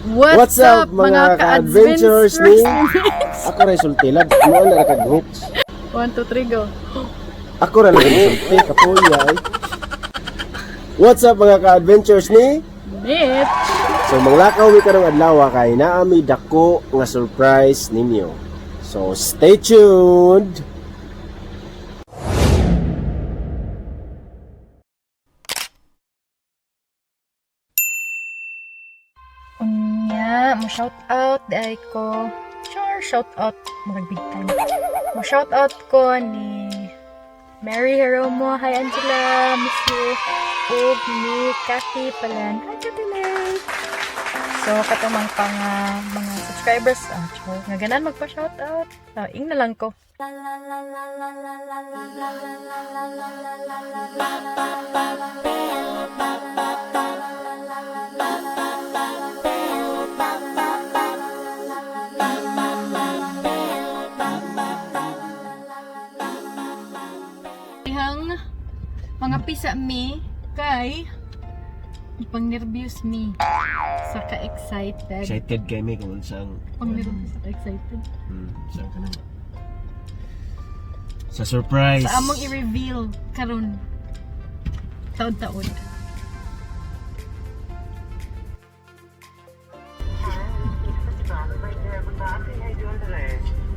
What's up mga ka-adventures ni? Ako rin sultilad. Ano na nakag-hooks? 1, 2, 3, go. Ako rin nag-sulti. Kapuya eh. What's up mga ka-adventures ni? Mitch. So manglakaw mi karong adlaw kay naami dako nga surprise ninyo. So stay tuned. Unya, mo shout out dai ko. Sure, shout out mga big time. Mo shout out ko ni Mary Heromo. Hi Angela, miss you. Og ni Kathy Palan. Hi Kathy May. So katamang pang mga subscribers nga ganan magpa-shout out. Ing na lang ko. Mga pisa mi kay pang nervyos mi sa ka-excited. Excited kay mi kung saan Pang nervyos sa ka-excited. Saan ka na? Sa surprise. Sa among i-reveal karon taon-taon.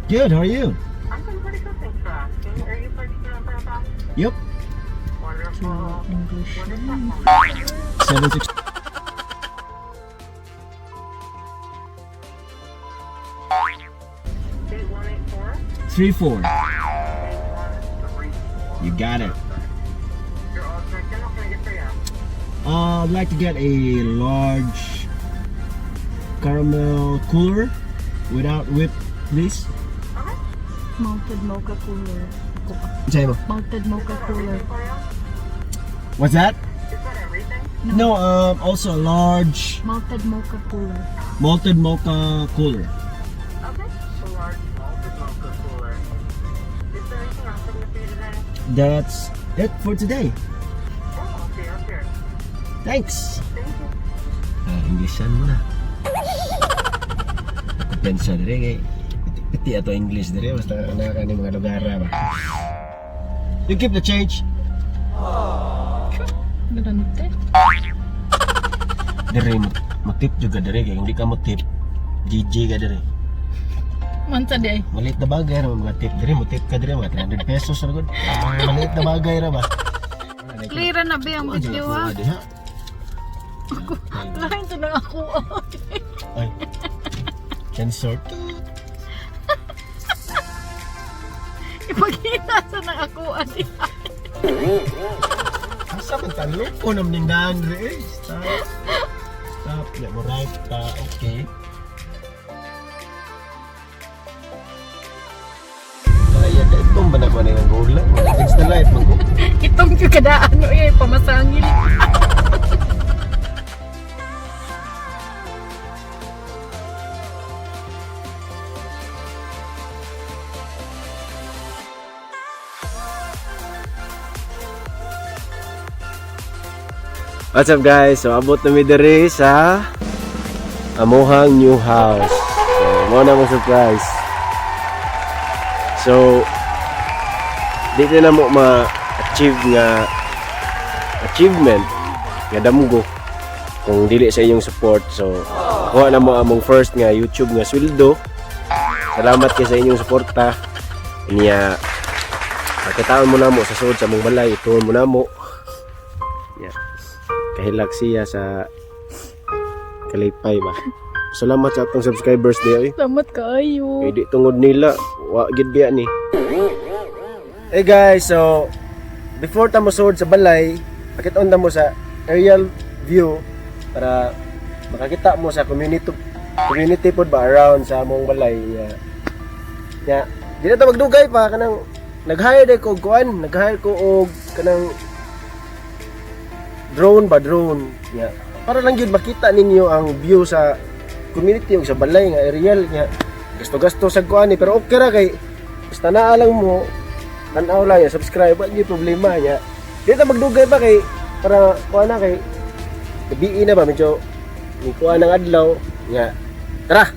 Good, how are you? I'm doing pretty good, thanks for asking. Are you particular for a box? Yep. Wonderful. English. What is that phone? 76 8184? 34. You got it. You're all checked in. What can I get for you? I'd like to get a large caramel cooler without whip, please. Okay. Malted mocha cooler. Ako pa. Say mo. Malted mocha cooler. For you? What's that? Is that everything? No, also a large Malted mocha cooler. malted mocha cooler. Okay. So large malted mocha cooler. Is there anything else I can do today? That's it for today. Oh, okay, okay. Thanks. Thank you. Englishan mo na. Pensa dire kay piti ato English dire basta naka ni mga lugar ba. You keep the change. Ganante. Dire mo-tip juga dire kay hindi ka mo-tip. GG ka dire. Mansa di ay. Maliit na bagay ra mga tip dire mo-tip ka dire mga 300 pesos ra gud. Maliit na bagay ra ba. Clear na ba ang video ha? Ako. Lain to na ako. Ay. Sensor. Ipagkita sa nang ako adi. Asa man talo ko nam ning daan re. Stop. Stop. Let mo right ta. Okay. Kaya ka itong ba naman yung gula? Against the light man ko. Itong yung kada ano pamasangil. What's up guys? So abot na mi diri sa amuhang new house. So mo na mo surprise. So dito na mo ma-achieve nga achievement nga damgo kung dili sa inyong support. So kuha na mo among first nga YouTube nga sweldo. Salamat kay sa inyong suporta. Inya makitaon mo na mo sa sud sa among balay, ituon mo na mo. Yeah. Kahilak siya sa kalipay ba. Salamat sa atong subscribers di. Salamat kaayo. Di tungod nila wa gid biya ni. Hey guys, so before ta mosud sa balay, pakit-on ta mo sa aerial view para makakita mo sa community pod ba around sa among balay. Ya. Di na ta magdugay pa kanang nag-hire ko kuan, nag-hire ko og kanang drone. Yeah. Para lang yun makita ninyo ang view sa community o sa balay nga aerial nga. Gasto-gasto sa kuan pero okay ra kay basta naa lang mo tanaw lang ya subscribe wa gyud problema nya. Di ta magdugay pa kay para kuan na kay gabi na ba medyo ni kuan ang adlaw Nga. Tara.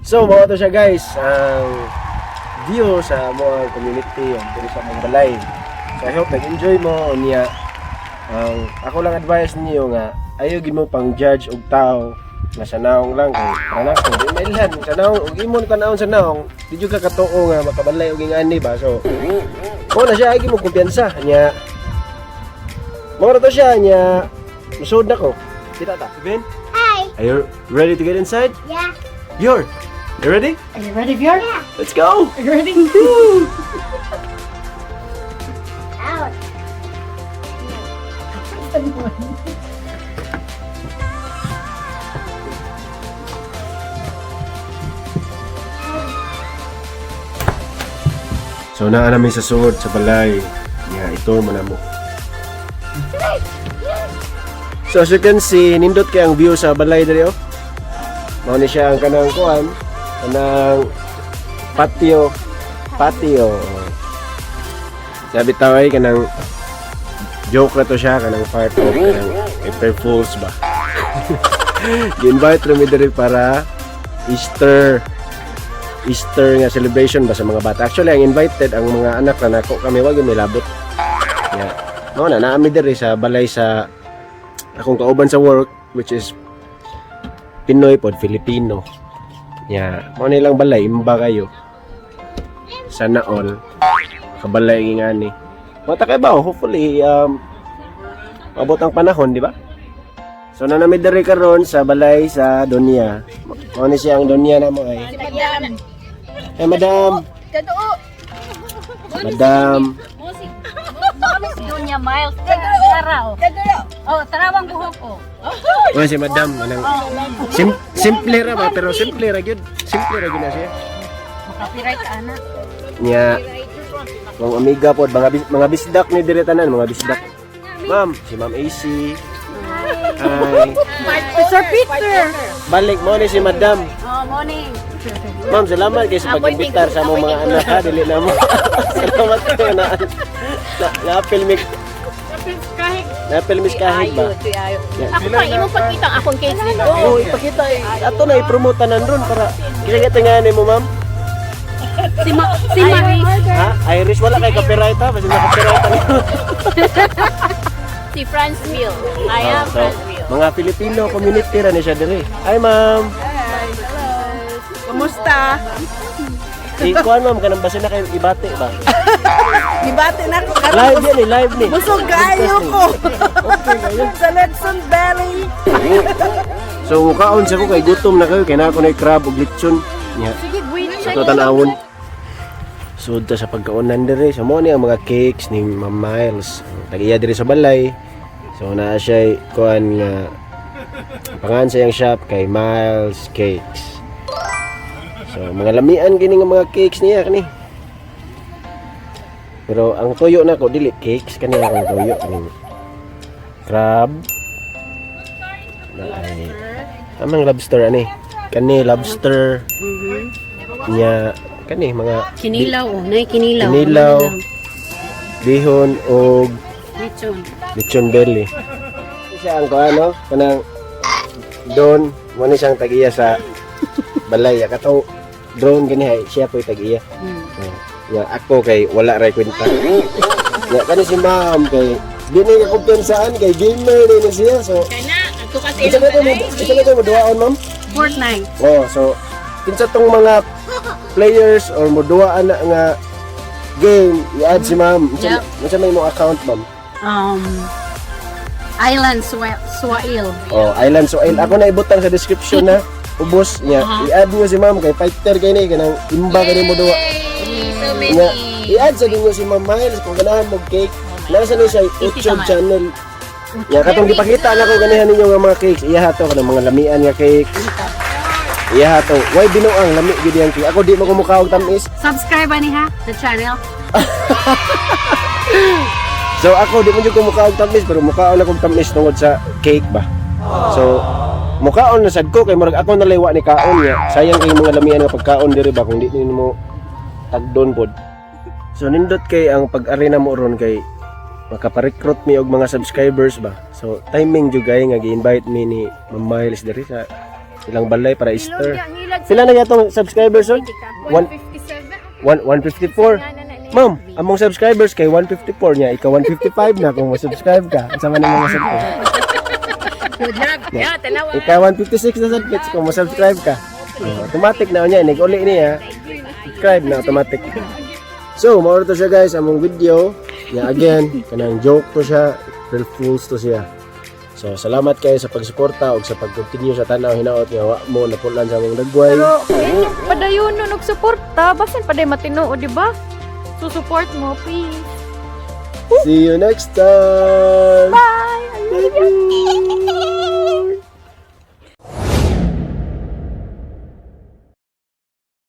So, mga to siya guys, ang view sa mga community, ang dito sa mga balay. So, I hope nag-enjoy mo niya. Ako lang advice niyo nga, ayaw mo pang judge og tao na sa naong lang kay anak ko. Di mailhan sa naong, ug imo ka naong sa naong, di jud ka katuo nga makabalay og ingani ba. So, mo na siya ay mo kumpiyansa niya. Mo to siya niya. Musod na ko. Kita ta. Ben? Hi. Are you ready to get inside? Yeah. You ready? Are you ready, Bjorn? Yeah. Let's go! Are you ready? Out. So naa namin sa suod sa balay. Nga ito mo na mo. So as you can see, nindot kay ang view sa balay dali oh. Mao ni siya ang kanang kuan, kanang patio. Sabi taway kanang joke na to siya, kanang part of kanang April Fools ba. Gi-invite kami diri para Easter nga celebration ba sa mga bata. Actually, ang invited ang mga anak na nako kami wag may labot. Yeah. Mao na naami diri sa balay sa akong kauban sa work, which is Pinoy pod Filipino. Yeah, mo nilang balay imba kayo. Sana all kabalay ngani. Mata kay ba hopefully abot ang panahon, di ba? So nanami diri karon sa balay sa Donya. Mo ni siya ang Donya na mo ay. Eh madam. Madam. Dunya Miles Taraw. Oh, tarawang buhok ko. Oh, si madam anang simple ra ba pero simple ra gyud. Simple ra gyud na siya. Copyright ka anak. Nya kung amiga pod mga bisdak ni dire tanan, mga bisdak. Ma'am, si Ma'am AC. Hi. Sir Peter! Balik mo ni si madam. Oh, morning. Ma'am, salamat kay sa pag-imbitar sa among mga anak ha, dili na mo. Salamat kayo na na-film na-film kahit ba. Ako pa imo pagkita akong case nito. Oo, ipakita ato na i-promote tanan ron para kita nga mo ma'am. Si Maris. Ha? Irish wala kay copyright ha, basta na copyright na. Si Franceville. I am So, Franceville. mga Filipino community ra ni siya dire. Hi ma'am. Kumusta? Ikuan ma'am kanang basi na kayo ibate ba? Gibati na ko Live yan eh, live ni. Busog kayo ko. Sa Ledson Valley. So mukaon sa ko kay gutom na kayo kay na ako na crab ug lechon. Nya. Sa to tanawon. So ta sa pagkaonan dire, so mo ni ang mga cakes ni Ma'am Miles. Tagiya dire sa balay. So naa siya kuan nga pangan sa iyang shop kay Miles Cakes. So mga lamian kini nga mga cakes niya kani. Pero ang tuyo na ko dili cakes kanina akong tuyo kanina. Crab. Ay, amang lobster ani. Kani lobster nya kani mga Kinilaw, oh. Nay kinilaw. Kinilaw. bihon o Lechon. lechon belly. Siya ang ano kanang don mo ni siyang tag-iya sa balay kato drone gani hay siya po'y tag-iya. Nga ako kay wala ray kwenta. Nga kani si ma'am kay di ni ka kumpensaan kay gamer din siya so Kana, ato kasi isa na mo duwaon ma'am. Fortnite. Oh, so kinsa tong mga players or moduaan na nga game i-add si ma'am. Yep. Unsa may mo account ma'am? Island Swail. Oh, Island Soil. Ako na ibutang sa description na ubos niya. I-add niyo si ma'am kay fighter kay ni kanang imba kay mo duwa. So Nga i-add sa dinyo si Ma'am Miles kung ganahan mo cake. Nasa ni siya YouTube channel. Ya katong gipakita na ko ganihan ninyo nga mga cakes. Iya hato kanang mga lamian nga cake. Iya hato. Why binuang lami gid yang cake. Ako di mo kumukha og tamis. Subscribe ani ha the channel. So ako di mo jud kumukha og tamis pero mukhaon akong tamis tungod sa cake ba. So mukhaon na sad ko kay murag ako nalaywa ni kaon niya. Sayang kay mga lamian nga pagkaon diri ba kung di nimo tagdon pod. So nindot kay ang pag-arena mo ron kay makaparecruit mi og mga subscribers ba. So timing jud gay nga gi-invite mi ni Ma'am Miles diri sa ilang balay para Easter. Pila na yatong subscribers on? 154. Ma'am, among subscribers kay 154 niya, ikaw 155 na kung mo-subscribe ka. Sama na mga subscribe. Good luck. Yeah, tanawa. Ikaw 156 na subscribe kung mo-subscribe ka. Automatic na niya, nig-uli niya. Subscribe na automatic. So, mauro to siya guys, among video. Yeah, again, kanang joke to siya, April Fools to siya. So, salamat kayo sa pagsuporta o sa pag-continue sa tanaw hinaot nga wa mo napulan sa among dagway. Pero padayon no nagsuporta, basin paday matino, di ba? So support mo, please. See you next time. Bye. I love you.